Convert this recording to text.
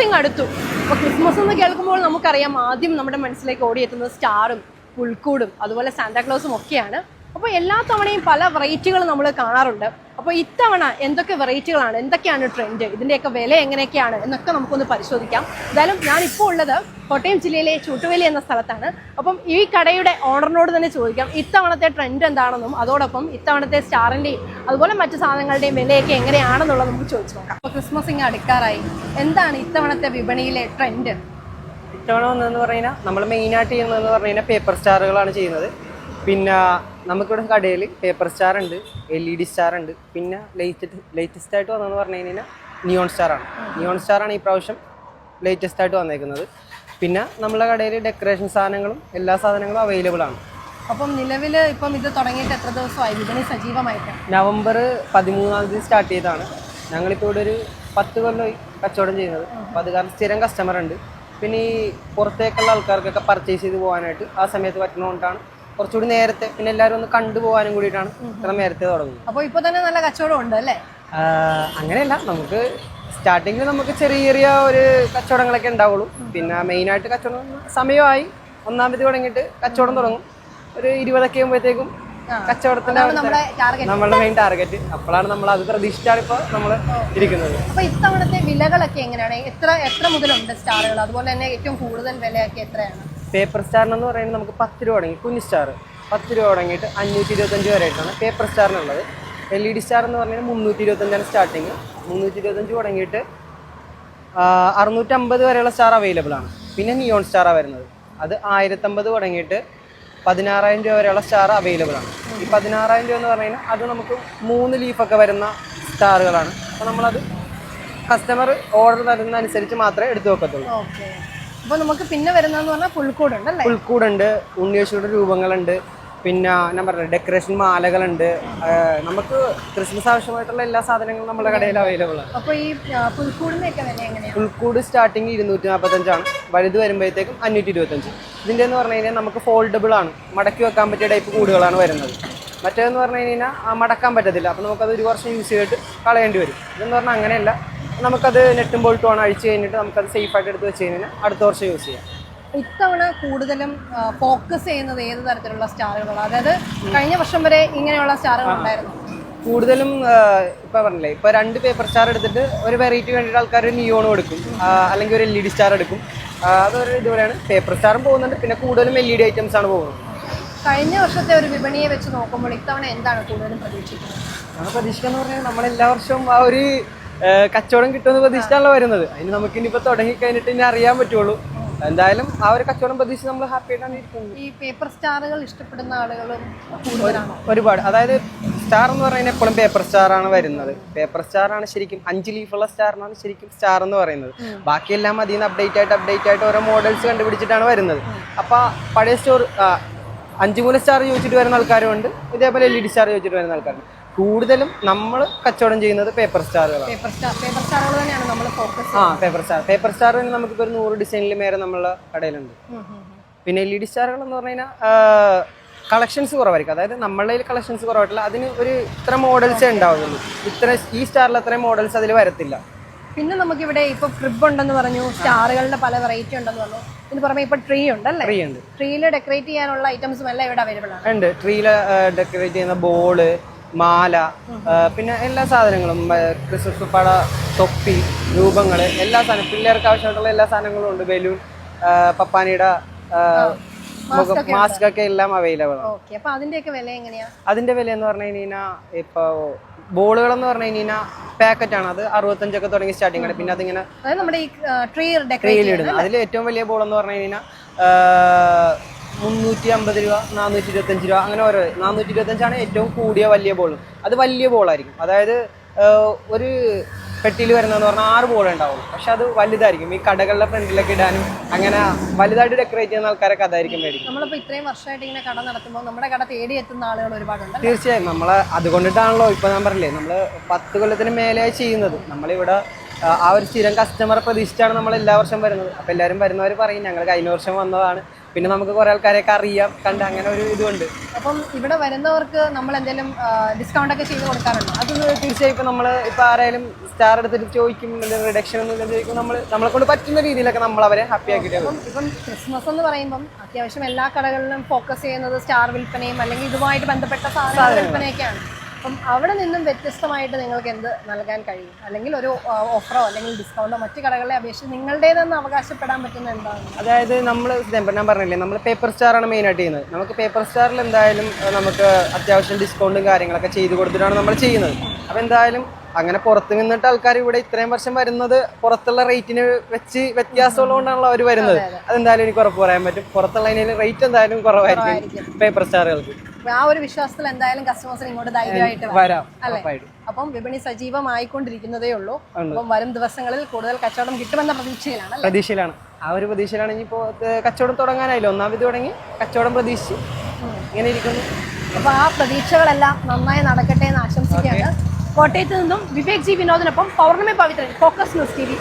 ഇങ്ങ് അടുത്തു. അപ്പോൾ ക്രിസ്മസ് എന്ന് കേൾക്കുമ്പോൾ നമുക്കറിയാം ആദ്യം നമ്മുടെ മനസ്സിലേക്ക് ഓടിയെത്തുന്നത് സ്റ്റാറും പുൽക്കൂടും അതുപോലെ സാന്താക്ലോസും ഒക്കെയാണ്. അപ്പോൾ എല്ലാ തവണയും പല വെറൈറ്റികൾ നമ്മൾ കാണാറുണ്ട്. അപ്പോൾ ഇത്തവണ എന്തൊക്കെ വെറൈറ്റികളാണ്, എന്തൊക്കെയാണ് ട്രെൻഡ്, ഇതിൻ്റെയൊക്കെ വില എങ്ങനെയൊക്കെയാണ് എന്നൊക്കെ നമുക്കൊന്ന് പരിശോധിക്കാം. എന്തായാലും ഞാനിപ്പോൾ ഉള്ളത് കോട്ടയം ജില്ലയിലെ ചൂട്ടുവേലി എന്ന സ്ഥലത്താണ്. അപ്പം ഈ കടയുടെ ഓണറിനോട് തന്നെ ചോദിക്കാം ഇത്തവണത്തെ ട്രെൻഡ് എന്താണെന്നും അതോടൊപ്പം ഇത്തവണത്തെ സ്റ്റാറിൻ്റെയും അതുപോലെ മറ്റു സാധനങ്ങളുടെയും വിലയൊക്കെ എങ്ങനെയാണെന്നുള്ളത് നമുക്ക് ചോദിച്ചു നോക്കാം. അപ്പോൾ ക്രിസ്മസ് ഇങ്ങ് അടുക്കാറായി, എന്താണ് ഇത്തവണത്തെ വിപണിയിലെ ട്രെൻഡ്? ഇത്തവണ വന്നതെന്ന് പറഞ്ഞാൽ നമ്മൾ മെയിനായിട്ട് ചെയ്യുന്നതെന്ന് പറഞ്ഞു കഴിഞ്ഞാൽ പേപ്പർ സ്റ്റാറുകളാണ് ചെയ്യുന്നത്. പിന്നെ നമുക്കിവിടെ കടയിൽ പേപ്പർ സ്റ്റാർ ഉണ്ട്, LED സ്റ്റാർ ഉണ്ട്, പിന്നെ ലേറ്റസ്റ്റ് ആയിട്ട് വന്നതെന്ന് പറഞ്ഞു കഴിഞ്ഞാൽ നിയോൺ സ്റ്റാറാണ്. നിയോൺ സ്റ്റാറാണ് ഈ പ്രാവശ്യം ലേറ്റസ്റ്റ് ആയിട്ട് വന്നേക്കുന്നത്. പിന്നെ നമ്മളെ കടയിൽ ഡെക്കറേഷൻ സാധനങ്ങളും എല്ലാ സാധനങ്ങളും അവൈലബിൾ ആണ്. അപ്പം നിലവിൽ ഇപ്പം ഇത് തുടങ്ങിയിട്ട് എത്ര ദിവസമായി വിപണി സജീവമായിട്ട്? നവംബർ 13 സ്റ്റാർട്ട് ചെയ്തതാണ്. ഞങ്ങളിപ്പോൾ ഇവിടെ ഒരു 10 കൊല്ലമായി കച്ചവടം ചെയ്യുന്നത്. അപ്പോൾ അത് കാരണം സ്ഥിരം കസ്റ്റമർ ഉണ്ട്. പിന്നെ ഈ പുറത്തേക്കുള്ള ആൾക്കാർക്കൊക്കെ പർച്ചേസ് ചെയ്ത് പോകാനായിട്ട് ആ സമയത്ത് പറ്റുന്നതുകൊണ്ടാണ് കുറച്ചുകൂടി നേരത്തെ, പിന്നെ എല്ലാവരും ഒന്ന് കണ്ടുപോകാനും കൂടിയിട്ടാണ് ഇത്ര നേരത്തെ തുടങ്ങുന്നത്. അപ്പോൾ ഇപ്പോൾ തന്നെ നല്ല കച്ചവടം ഉണ്ട് അല്ലേ? അങ്ങനെയല്ല, നമുക്ക് സ്റ്റാർട്ടിങ്ങിൽ നമുക്ക് ചെറിയ ചെറിയ ഒരു കച്ചവടങ്ങളൊക്കെ ഉണ്ടാവുള്ളൂ. പിന്നെ മെയിനായിട്ട് കച്ചവടം സമയമായി 1-ാം തീയതി തുടങ്ങിയിട്ട് കച്ചവടം തുടങ്ങും. ഒരു 20 ആകുമ്പോഴത്തേക്കും കച്ചവടത്തിന്റെ നമ്മളുടെ മെയിൻ ടാർഗറ്റ്. അപ്പോഴാണ് നമ്മൾ അത് പ്രതീക്ഷിച്ചാണ് ഇപ്പോൾ നമ്മൾ ഇരിക്കുന്നത്. അപ്പോൾ ഇത്തവണത്തെ വിലകളൊക്കെ എങ്ങനെയാണ്? എത്ര മുതലുണ്ട് സ്റ്റാറുകൾ? അതുപോലെ തന്നെ ഏറ്റവും കൂടുതൽ വിലയൊക്കെ എത്രയാണ്? പേപ്പർ സ്റ്റാറിനെന്ന് പറയുന്നത് നമുക്ക് 10 രൂപ തുടങ്ങി, കുഞ്ഞ് സ്റ്റാർ 10 രൂപ തുടങ്ങിയിട്ട് 525 വരെ ആയിട്ടാണ് പേപ്പർ സ്റ്റാറിനുള്ളത്. LED സ്റ്റാർ എന്ന് പറഞ്ഞാൽ 325 സ്റ്റാർട്ടിങ്. 325 തുടങ്ങിയിട്ട് 650 വരെയുള്ള സ്റ്റാർ അവൈലബിൾ ആണ്. പിന്നെ നിയോൺ സ്റ്റാറാണ് വരുന്നത്. അത് 1050 തുടങ്ങിയിട്ട് 16,000 രൂപ വരെയുള്ള സ്റ്റാർ അവൈലബിൾ ആണ്. ഈ 16,000 രൂപ എന്ന് പറഞ്ഞു കഴിഞ്ഞാൽ അത് നമുക്ക് 3 ലീഫൊക്കെ വരുന്ന സ്റ്റാറുകളാണ്. അപ്പോൾ നമ്മളത് കസ്റ്റമർ ഓർഡർ തരുന്നതനുസരിച്ച് മാത്രമേ എടുത്തു വെക്കത്തുള്ളൂ. അപ്പോൾ നമുക്ക് പിന്നെ വരുന്നതെന്ന് പറഞ്ഞാൽ പുൽക്കൂടുണ്ട് അല്ലേ? പുൽക്കൂടുണ്ട്, ഉണ്ണിയേശുവിൻ്റെ രൂപങ്ങളുണ്ട്, പിന്നെ ഞാൻ പറഞ്ഞ ഡെക്കറേഷൻ മാലകളുണ്ട്. നമുക്ക് ക്രിസ്മസ് ആവശ്യമായിട്ടുള്ള എല്ലാ സാധനങ്ങളും നമ്മുടെ കടയിൽ അവൈലബിൾ ആണ്. അപ്പോൾ ഈ പുൽക്കൂടിൻ്റെയൊക്കെ വില എങ്ങനെയാണ്? പുൽക്കൂട് സ്റ്റാർട്ടിങ് 245 വലുത് വരുമ്പോഴത്തേക്കും 525. ഇതിൻ്റെ എന്ന് പറഞ്ഞു കഴിഞ്ഞാൽ നമുക്ക് ഫോൾഡബിൾ ആണ്, മടക്കി വെക്കാൻ പറ്റിയ ടൈപ്പ് കൂടുകളാണ് വരുന്നത്. മറ്റേതെന്ന് പറഞ്ഞു കഴിഞ്ഞാൽ മടക്കാൻ പറ്റത്തില്ല. അപ്പോൾ നമുക്കത് 1 വർഷം യൂസ് ചെയ്തിട്ട് കളയേണ്ടി വരും. ഇതെന്ന് പറഞ്ഞാൽ അങ്ങനെയല്ല, നമുക്കത് നെറ്റും ബോൾട്ടുമാണ് അഴിച്ച് കഴിഞ്ഞിട്ട് നമുക്കത് സേഫായിട്ട് എടുത്ത് വെച്ച് കഴിഞ്ഞാൽ അടുത്ത വർഷം യൂസ് ചെയ്യാം. ഇത്തവണ കൂടുതലും ഫോക്കസ് ചെയ്യുന്നത് ഏത് തരത്തിലുള്ള സ്റ്റാറുകളാണ്? അതായത് കഴിഞ്ഞ വർഷം വരെ ഇങ്ങനെയുള്ള സ്റ്റാറുകൾ ഉണ്ടായിരുന്നു. കൂടുതലും ഇപ്പോൾ പറഞ്ഞില്ലേ, ഇപ്പോൾ 2 പേപ്പർ സ്റ്റാർ എടുത്തിട്ട് ഒരു വെറൈറ്റി വേണ്ടിയിട്ട് ആൾക്കാർ നിയോൺ കൊടുക്കും, അല്ലെങ്കിൽ ഒരു LED സ്റ്റാർ എടുക്കും. അതൊരു ഇതുപോലെയാണ്. പേപ്പർ സ്റ്റാറും പോകുന്നുണ്ട്, പിന്നെ കൂടുതലും LED ഐറ്റംസ് ആണ് പോകുന്നത്. കഴിഞ്ഞ വർഷത്തെ ഒരു വിപണിയെ വെച്ച് നോക്കുമ്പോൾ ഇത്തവണ എന്താണ് കൂടുതലും പ്രതീക്ഷിക്കുന്നത്? നമ്മൾ പ്രതീക്ഷിക്കാന്ന് പറഞ്ഞാൽ നമ്മളെല്ലാ വർഷവും ആ ഒരു കച്ചവടം കിട്ടുമെന്ന് പ്രതീക്ഷിച്ചാണല്ലോ വരുന്നത്. അതിന് നമുക്ക് ഇനിയിപ്പോൾ തുടങ്ങി കഴിഞ്ഞിട്ട് ഇനി അറിയാൻ പറ്റുള്ളൂ. എന്തായാലും ആ ഒരു കച്ചവടം പ്രതീക്ഷിച്ച് നമ്മൾ ഹാപ്പി ആയിട്ടാണ് ഇരിക്കുന്നത്. ഈ പേപ്പർ സ്റ്റാറുകൾ ഇഷ്ടപ്പെടുന്ന ആളുകളും കൂടുതലാണ് ഒരുപാട്. അതായത് സ്റ്റാർ എന്ന് പറയുന്നത് എപ്പോഴും പേപ്പർ സ്റ്റാറാണ് വരുന്നത്. പേപ്പർ സ്റ്റാറാണ് ശരിക്കും 5 ലീഫുള്ള സ്റ്റാറിനാണ് ശരിക്കും സ്റ്റാർ എന്ന് പറയുന്നത്. ബാക്കിയെല്ലാം അതിൽ നിന്ന് അപ്ഡേറ്റ് ആയിട്ട് ഓരോ മോഡൽസ് കണ്ടുപിടിച്ചിട്ടാണ് വരുന്നത്. അപ്പോൾ പഴയ സ്റ്റോർ 5 മൂല സ്റ്റാർ ചോദിച്ചിട്ട് വരുന്ന ആൾക്കാരുണ്ട്, ഇതേപോലെ LED സ്റ്റാർ ചോദിച്ചിട്ട് വരുന്ന ആൾക്കാരുണ്ട്. കൂടുതലും നമ്മൾ കച്ചവടം ചെയ്യുന്നത് പേപ്പർ സ്റ്റാറുകളാണ്. പേപ്പർ സ്റ്റാർ നമുക്കിപ്പോൾ 100 ഡിസൈനിൽ മേലെ നമ്മളെ കടയിലുണ്ട്. പിന്നെ LED സ്റ്റാറുകൾ എന്ന് പറഞ്ഞു കഴിഞ്ഞാൽ കളക്ഷൻസ് കുറവായിരിക്കും. അതായത് നമ്മളുടെ കയ്യിൽ കളക്ഷൻസ് കുറവായിട്ടില്ല. അതിന് ഒരു ഇത്ര മോഡൽസേ ഉണ്ടാവുള്ളൂ. ഈ സ്റ്റാറിൽ അത്രയും മോഡൽസ് അതിൽ വരത്തില്ല. പിന്നെ നമുക്കിവിടെ ഇപ്പൊ ക്രിബ് ഉണ്ടെന്ന് പറഞ്ഞു, സ്റ്റാറുകളുടെ പല വെറൈറ്റി ഉണ്ടെന്ന് പറഞ്ഞു. ഇതിന് പുറമെ ഇപ്പൊ ട്രീ ഉണ്ടല്ലേ? ട്രീയിൽ ഡെക്കറേറ്റ് ചെയ്യാനുള്ള ഐറ്റംസും എല്ലാം ഇവിടെ അവൈലബിൾ ആണ്. ഉണ്ട്. ട്രീയിൽ ഡെക്കറേറ്റ് ചെയ്യുന്ന ബോള്, മാല, പിന്നെ എല്ലാ സാധനങ്ങളും, ക്രിസ്മസ് പട, തൊപ്പി, രൂപങ്ങൾ, എല്ലാ സാധനവും പിള്ളേർക്ക് ആവശ്യമായിട്ടുള്ള എല്ലാ സാധനങ്ങളും ഉണ്ട്. ബലൂൺ, പപ്പാനിയുടെ മാസ്ക് ഒക്കെ എല്ലാം അവൈലബിൾ ആണ്. അതിന്റെ വില എന്ന് പറഞ്ഞു കഴിഞ്ഞാൽ ഇപ്പോൾ ബോളുകളെന്ന് പറഞ്ഞു കഴിഞ്ഞാൽ പാക്കറ്റ് ആണ്. അത് 65 ഒക്കെ തുടങ്ങി സ്റ്റാർട്ടിംഗ് ആണ്. പിന്നെ അതിങ്ങനെ ട്രീയിലിടുന്നത്. അതിൽ ഏറ്റവും വലിയ ബോൾ എന്ന് പറഞ്ഞു കഴിഞ്ഞാൽ 350 രൂപ, 425 രൂപ, അങ്ങനെ ഓരോ. 425 ഏറ്റവും കൂടിയ വലിയ ബോൾ. അത് വലിയ ബോളായിരിക്കും. അതായത് ഒരു പെട്ടിയിൽ വരുന്നതെന്ന് പറഞ്ഞാൽ 6 ബോൾ ഉണ്ടാവുള്ളൂ. പക്ഷെ അത് വലുതായിരിക്കും. ഈ കടകളുടെ ഫ്രണ്ടിലൊക്കെ ഇടാനും അങ്ങനെ വലുതായിട്ട് ഡെക്കറേറ്റ് ചെയ്യുന്ന ആൾക്കാരൊക്കെ അതായിരിക്കും മേടിക്കും. നമ്മളിപ്പോൾ ഇത്രയും വർഷമായിട്ട് ഇങ്ങനെ കട നടത്തുമ്പോൾ നമ്മുടെ കട തേടി എത്തുന്ന ആളുകൾ ഒരുപാടുണ്ട്. തീർച്ചയായും. നമ്മളെ അതുകൊണ്ടിട്ടാണല്ലോ ഇപ്പോൾ ഞാൻ പറഞ്ഞില്ലേ, നമ്മൾ 10 കൊല്ലത്തിന് മേലെയായി ചെയ്യുന്നത്. നമ്മളിവിടെ ആ ഒരു സ്ഥിരം കസ്റ്റമറെ പ്രതീക്ഷിച്ചാണ് നമ്മൾ എല്ലാ വർഷം വരുന്നത്. അപ്പോൾ എല്ലാവരും വരുന്നവർ പറയും ഞങ്ങൾ കഴിഞ്ഞ വർഷം വന്നതാണ്, പിന്നെ നമുക്ക് കുറെ ആൾക്കാരെയൊക്കെ അറിയാം കണ്ട് അങ്ങനെ ഒരു ഇതുണ്ട്. അപ്പം ഇവിടെ വരുന്നവർക്ക് നമ്മൾ എന്തെങ്കിലും ഡിസ്കൗണ്ട് ഒക്കെ ചെയ്ത് കൊടുക്കാറുണ്ടോ? അത് തീർച്ചയായും ഇപ്പൊ നമ്മള് ഇപ്പൊ ആരായാലും സ്റ്റാർ എടുത്തിട്ട് ചോദിക്കും റിഡക്ഷൻ ഒന്നും ചോദിക്കും, നമ്മളെ കൊണ്ട് പറ്റുന്ന രീതിയിലൊക്കെ നമ്മൾ അവരെ ഹാപ്പി ആക്കിയിട്ട്. ഇപ്പം ക്രിസ്മസ് എന്ന് പറയുമ്പം അത്യാവശ്യം എല്ലാ കടകളിലും ഫോക്കസ് ചെയ്യുന്നത് സ്റ്റാർ വിൽപ്പനയും അല്ലെങ്കിൽ ഇതുമായിട്ട് ബന്ധപ്പെട്ട സാധന വിൽപ്പനയൊക്കെയാണ്. അപ്പം അവിടെ നിന്നും വ്യത്യസ്തമായിട്ട് നിങ്ങൾക്ക് എന്ത് നൽകാൻ കഴിയും? അല്ലെങ്കിൽ ഒരു ഓഫറോ അല്ലെങ്കിൽ ഡിസ്കൗണ്ടോ മറ്റു കടകളെ അപേക്ഷിച്ച് നിങ്ങളുടേതെന്ന് അവകാശപ്പെടാൻ പറ്റുന്ന എന്താണ്? അതായത് ഞാൻ പറഞ്ഞില്ലേ, നമ്മൾ പേപ്പർ സ്റ്റാർ ആണ് മെയിൻ ആയിട്ട് ചെയ്യുന്നത്. നമുക്ക് പേപ്പർ സ്റ്റാറിൽ എന്തായാലും നമുക്ക് അത്യാവശ്യം ഡിസ്കൗണ്ടും കാര്യങ്ങളൊക്കെ ചെയ്ത് കൊടുത്തിട്ടാണ് നമ്മൾ ചെയ്യുന്നത്. അപ്പോൾ എന്തായാലും അങ്ങനെ പുറത്ത് നിന്നിട്ട് ആൾക്കാർ ഇവിടെ ഇത്രയും വർഷം വരുന്നത് പുറത്തുള്ള റേറ്റിന് വെച്ച് വ്യത്യാസമുള്ളതുകൊണ്ടാണല്ലോ അവർ വരുന്നത്. അതെന്തായാലും എനിക്ക് ഉറപ്പ് പറയാൻ പറ്റും, പുറത്തുള്ളതിന് റേറ്റ് എന്തായാലും കുറവായിരിക്കും പേപ്പർ സ്റ്റാറുകൾക്ക്. ആ ഒരു വിശ്വാസത്തിൽ എന്തായാലും കസ്റ്റമേഴ്സിന് ഇങ്ങോട്ട് ധൈര്യമായിട്ട് വരാം. അപ്പം വിപണി സജീവമായിക്കൊണ്ടിരിക്കുന്നതേ ഉള്ളൂ. അപ്പം വരും ദിവസങ്ങളിൽ കൂടുതൽ കച്ചവടം കിട്ടുമെന്ന പ്രതീക്ഷയിലാണ്. ആ ഒരു പ്രതീക്ഷയിലാണ്. ഇനിയിപ്പോൾ കച്ചവടം തുടങ്ങാനായില്ല, ഒന്നാമത് തുടങ്ങി കച്ചവടം പ്രതീക്ഷിച്ച് ഇങ്ങനെ ഇരിക്കുന്നു. അപ്പൊ ആ പ്രതീക്ഷകളെല്ലാം നന്നായി നടക്കട്ടെ എന്ന് ആശംസിക്കുകയാണ്. കോട്ടയത്ത് നിന്നും വിവേക് ജി വിനോദിനൊപ്പം പൗർണമി പവിത്രൻ, ഫോക്കസ് ന്യൂസ് TV.